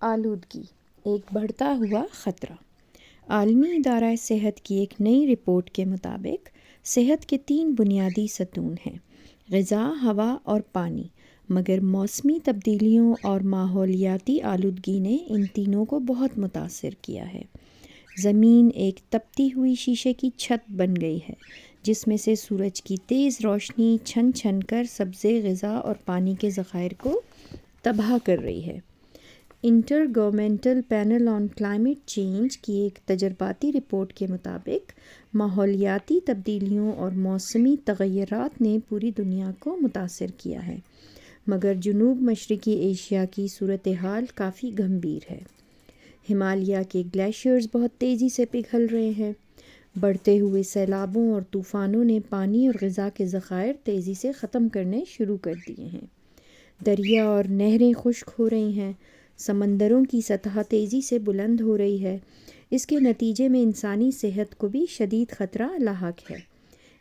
آلودگی ایک بڑھتا ہوا خطرہ۔ عالمی ادارہ صحت کی ایک نئی رپورٹ کے مطابق صحت کے 3 بنیادی ستون ہیں: غذا، ہوا اور پانی، مگر موسمی تبدیلیوں اور ماحولیاتی آلودگی نے ان تینوں کو بہت متاثر کیا ہے۔ زمین ایک تپتی ہوئی شیشے کی چھت بن گئی ہے جس میں سے سورج کی تیز روشنی چھن چھن کر سبزے، غذا اور پانی کے ذخائر کو تباہ کر رہی ہے۔ Intergovernmental panel on climate change کی ایک تجرباتی رپورٹ کے مطابق ماحولیاتی تبدیلیوں اور موسمی تغیرات نے پوری دنیا کو متاثر کیا ہے، مگر جنوب مشرقی ایشیا کی صورتحال کافی گمبھیر ہے۔ ہمالیہ کے گلیشیئرز بہت تیزی سے پگھل رہے ہیں۔ بڑھتے ہوئے سیلابوں اور طوفانوں نے پانی اور غذا کے ذخائر تیزی سے ختم کرنے شروع کر دیے ہیں۔ دریا اور نہریں خشک ہو رہی ہیں۔ سمندروں کی سطح تیزی سے بلند ہو رہی ہے۔ اس کے نتیجے میں انسانی صحت کو بھی شدید خطرہ لاحق ہے۔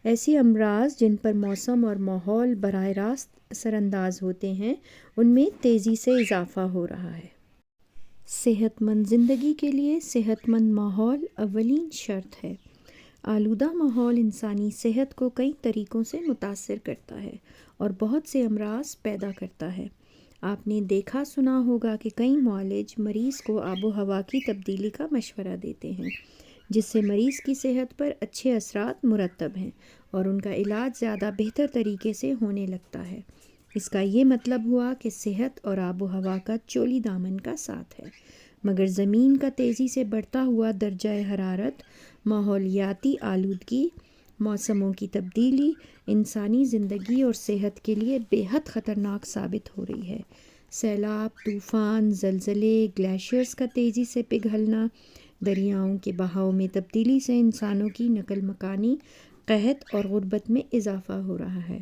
ایسی امراض جن پر موسم اور ماحول براہ راست اثر انداز ہوتے ہیں، ان میں تیزی سے اضافہ ہو رہا ہے۔ صحت مند زندگی کے لیے صحت مند ماحول اولین شرط ہے۔ آلودہ ماحول انسانی صحت کو کئی طریقوں سے متاثر کرتا ہے اور بہت سے امراض پیدا کرتا ہے۔ آپ نے دیکھا سنا ہوگا کہ کئی معالج مریض کو آب و ہوا کی تبدیلی کا مشورہ دیتے ہیں، جس سے مریض کی صحت پر اچھے اثرات مرتب ہیں اور ان کا علاج زیادہ بہتر طریقے سے ہونے لگتا ہے۔ اس کا یہ مطلب ہوا کہ صحت اور آب و ہوا کا چولی دامن کا ساتھ ہے، مگر زمین کا تیزی سے بڑھتا ہوا درجہ حرارت، ماحولیاتی آلودگی، موسموں کی تبدیلی انسانی زندگی اور صحت کے لیے بے حد خطرناک ثابت ہو رہی ہے۔ سیلاب، طوفان، زلزلے، گلیشیئرز کا تیزی سے پگھلنا، دریاؤں کے بہاؤ میں تبدیلی سے انسانوں کی نقل مکانی، قحط اور غربت میں اضافہ ہو رہا ہے۔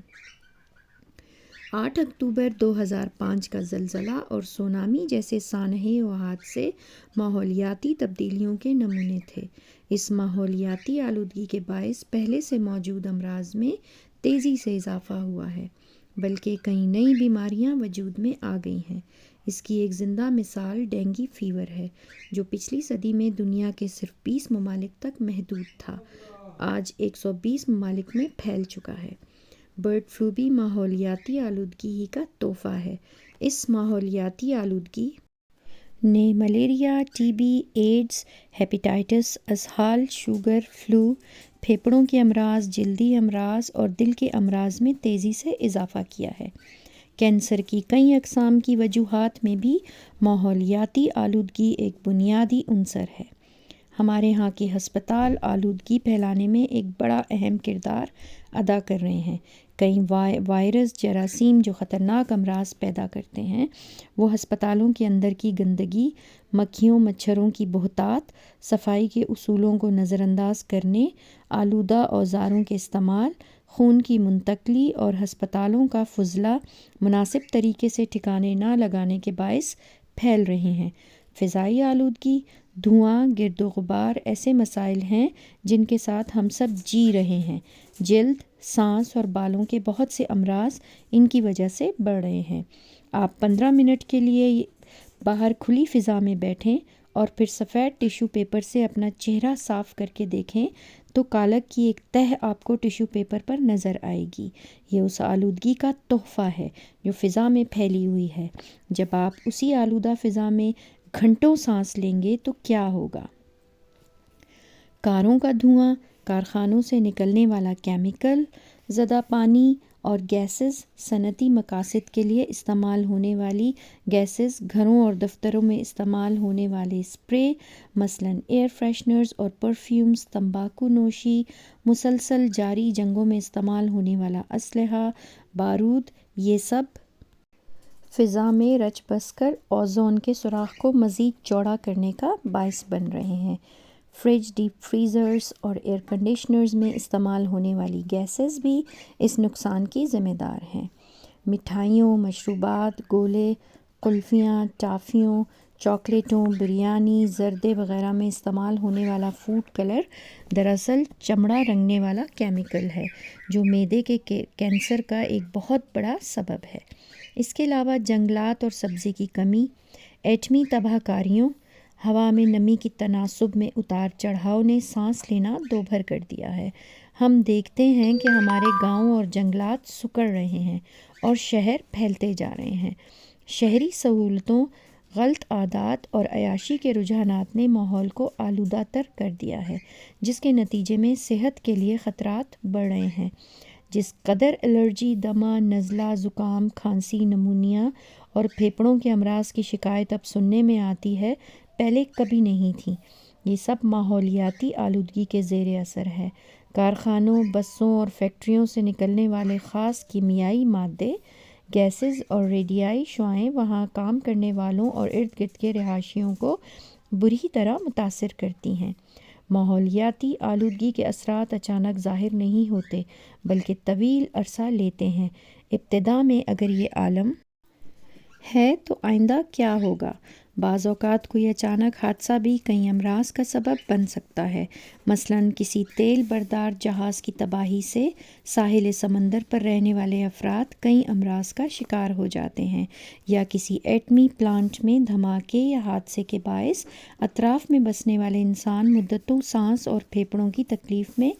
8 اکتوبر 2005 کا زلزلہ اور سونامی جیسے سانحے و حادثے ماحولیاتی تبدیلیوں کے نمونے تھے۔ اس ماحولیاتی آلودگی کے باعث پہلے سے موجود امراض میں تیزی سے اضافہ ہوا ہے، بلکہ کئی نئی بیماریاں وجود میں آ گئی ہیں۔ اس کی ایک زندہ مثال ڈینگی فیور ہے، جو پچھلی صدی میں دنیا کے صرف 20 ممالک تک محدود تھا، آج 120 ممالک میں پھیل چکا ہے۔ برڈ فلو بھی ماحولیاتی آلودگی ہی کا تحفہ ہے۔ اس ماحولیاتی آلودگی نے ملیریا، ٹی بی، ایڈز، ہیپاٹائٹس، اسہال، شوگر، فلو، پھیپھڑوں کے امراض، جلدی امراض اور دل کے امراض میں تیزی سے اضافہ کیا ہے۔ کینسر کی کئی اقسام کی وجوہات میں بھی ماحولیاتی آلودگی ایک بنیادی عنصر ہے۔ ہمارے ہاں کے ہسپتال آلودگی پھیلانے میں ایک بڑا اہم کردار ادا کر رہے ہیں۔ کئی وائرس، جراثیم جو خطرناک امراض پیدا کرتے ہیں، وہ ہسپتالوں کے اندر کی گندگی، مکھیوں مچھروں کی بہتات، صفائی کے اصولوں کو نظر انداز کرنے، آلودہ اوزاروں کے استعمال، خون کی منتقلی اور ہسپتالوں کا فضلہ مناسب طریقے سے ٹھکانے نہ لگانے کے باعث پھیل رہے ہیں۔ فضائی آلودگی، دھواں، گرد و غبار ایسے مسائل ہیں جن کے ساتھ ہم سب جی رہے ہیں۔ جلد، سانس اور بالوں کے بہت سے امراض ان کی وجہ سے بڑھ رہے ہیں۔ آپ 15 منٹ کے لیے باہر کھلی فضا میں بیٹھیں اور پھر سفید ٹیشو پیپر سے اپنا چہرہ صاف کر کے دیکھیں تو کالک کی ایک تہہ آپ کو ٹیشو پیپر پر نظر آئے گی۔ یہ اس آلودگی کا تحفہ ہے جو فضا میں پھیلی ہوئی ہے۔ جب آپ اسی آلودہ فضا میں گھنٹوں سانس لیں گے تو کیا ہوگا؟ کاروں کا دھواں، کارخانوں سے نکلنے والا کیمیکل زدہ پانی اور گیسز، صنعتی مقاصد کے لیے استعمال ہونے والی گیسز، گھروں اور دفتروں میں استعمال ہونے والے اسپرے مثلاً ایئر فریشنرز اور پرفیومز، تمباکو نوشی، مسلسل جاری جنگوں میں استعمال ہونے والا اسلحہ، بارود، یہ سب فضا میں رچ بس کر اوزون کے سوراخ کو مزید چوڑا کرنے کا باعث بن رہے ہیں۔ فریج، ڈیپ فریزرز اور ایئر کنڈیشنرز میں استعمال ہونے والی گیسز بھی اس نقصان کی ذمہ دار ہیں۔ مٹھائیوں، مشروبات، گولے، قلفیاں، ٹافیوں، چاکلیٹوں، بریانی، زردے وغیرہ میں استعمال ہونے والا فوڈ کلر دراصل چمڑا رنگنے والا کیمیکل ہے جو معدے کے کینسر کا ایک بہت بڑا سبب ہے۔ اس کے علاوہ جنگلات اور سبزے کی کمی، ایٹمی تباہ کاریوں، ہوا میں نمی کی تناسب میں اتار چڑھاؤ نے سانس لینا دوبھر کر دیا ہے۔ ہم دیکھتے ہیں کہ ہمارے گاؤں اور جنگلات سکڑ رہے ہیں اور شہر پھیلتے جا رہے ہیں۔ شہری سہولتوں، غلط عادات اور عیاشی کے رجحانات نے ماحول کو آلودہ تر کر دیا ہے، جس کے نتیجے میں صحت کے لیے خطرات بڑھ رہے ہیں۔ جس قدر الرجی، دمہ، نزلہ، زکام، کھانسی، نمونیا اور پھیپھڑوں کے امراض کی شکایت اب سننے میں آتی ہے، پہلے کبھی نہیں تھی۔ یہ سب ماحولیاتی آلودگی کے زیر اثر ہے۔ کارخانوں، بسوں اور فیکٹریوں سے نکلنے والے خاص کیمیائی مادے، گیسز اور ریڈیائی شعاعیں وہاں کام کرنے والوں اور ارد گرد کے رہائشیوں کو بری طرح متاثر کرتی ہیں۔ ماحولیاتی آلودگی کے اثرات اچانک ظاہر نہیں ہوتے، بلکہ طویل عرصہ لیتے ہیں۔ ابتدا میں اگر یہ عالم ہے تو آئندہ کیا ہوگا؟ بعض اوقات کوئی اچانک حادثہ بھی کئی امراض کا سبب بن سکتا ہے۔ مثلاً کسی تیل بردار جہاز کی تباہی سے ساحل سمندر پر رہنے والے افراد کئی امراض کا شکار ہو جاتے ہیں، یا کسی ایٹمی پلانٹ میں دھماکے یا حادثے کے باعث اطراف میں بسنے والے انسان مدتوں سانس اور پھیپھڑوں کی تکلیف میں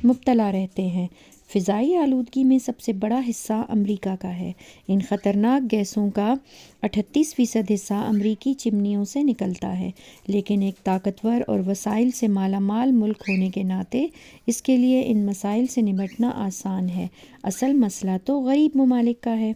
مبتلا رہتے ہیں۔ فضائی آلودگی میں سب سے بڑا حصہ امریکہ کا ہے۔ ان خطرناک گیسوں کا 38% حصہ امریکی چمنیوں سے نکلتا ہے، لیکن ایک طاقتور اور وسائل سے مالا مال ملک ہونے کے ناطے اس کے لیے ان مسائل سے نمٹنا آسان ہے۔ اصل مسئلہ تو غریب ممالک کا ہے۔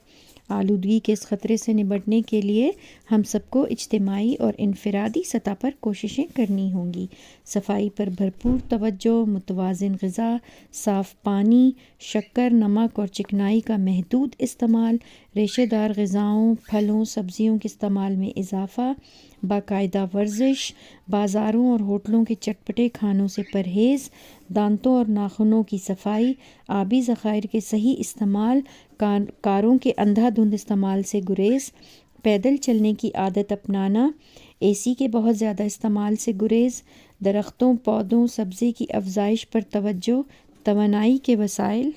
آلودگی کے اس خطرے سے نمٹنے کے لیے ہم سب کو اجتماعی اور انفرادی سطح پر کوششیں کرنی ہوں گی۔ صفائی پر بھرپور توجہ، متوازن غذا، صاف پانی، شکر، نمک اور چکنائی کا محدود استعمال، ریشے دار غذاؤں، پھلوں، سبزیوں کے استعمال میں اضافہ، باقاعدہ ورزش، بازاروں اور ہوٹلوں کے چٹپٹے کھانوں سے پرہیز، دانتوں اور ناخنوں کی صفائی، آبی ذخائر کے صحیح استعمال، کاروں کے اندھا دھند استعمال سے گریز، پیدل چلنے کی عادت اپنانا، اے سی کے بہت زیادہ استعمال سے گریز، درختوں، پودوں، سبزے کی افزائش پر توجہ، توانائی کے وسائل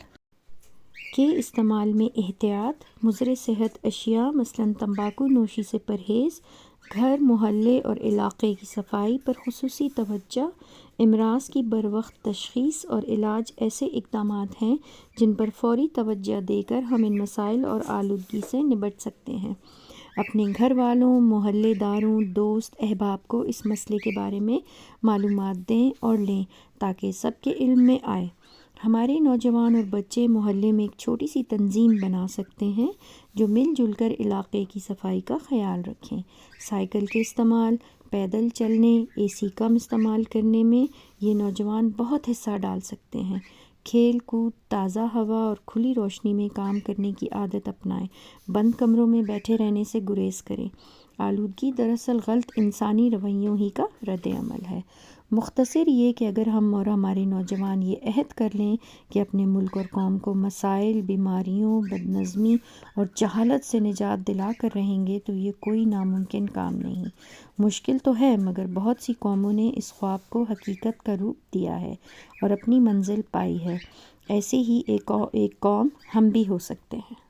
کے استعمال میں احتیاط، مضر صحت اشیاء مثلاً تمباکو نوشی سے پرہیز، گھر، محلے اور علاقے کی صفائی پر خصوصی توجہ، امراض کی بروقت تشخیص اور علاج ایسے اقدامات ہیں جن پر فوری توجہ دے کر ہم ان مسائل اور آلودگی سے نمٹ سکتے ہیں۔ اپنے گھر والوں، محلے داروں، دوست احباب کو اس مسئلے کے بارے میں معلومات دیں اور لیں تاکہ سب کے علم میں آئے۔ ہمارے نوجوان اور بچے محلے میں ایک چھوٹی سی تنظیم بنا سکتے ہیں جو مل جل کر علاقے کی صفائی کا خیال رکھیں۔ سائیکل کے استعمال، پیدل چلنے، اے سی کم استعمال کرنے میں یہ نوجوان بہت حصہ ڈال سکتے ہیں۔ کھیل کود، تازہ ہوا اور کھلی روشنی میں کام کرنے کی عادت اپنائیں۔ بند کمروں میں بیٹھے رہنے سے گریز کریں۔ آلودگی دراصل غلط انسانی رویوں ہی کا رد عمل ہے۔ مختصر یہ کہ اگر ہم اور ہمارے نوجوان یہ عہد کر لیں کہ اپنے ملک اور قوم کو مسائل، بیماریوں، بدنظمی اور جہالت سے نجات دلا کر رہیں گے تو یہ کوئی ناممکن کام نہیں۔ مشکل تو ہے، مگر بہت سی قوموں نے اس خواب کو حقیقت کا روپ دیا ہے اور اپنی منزل پائی ہے۔ ایسے ہی ایک قوم ہم بھی ہو سکتے ہیں۔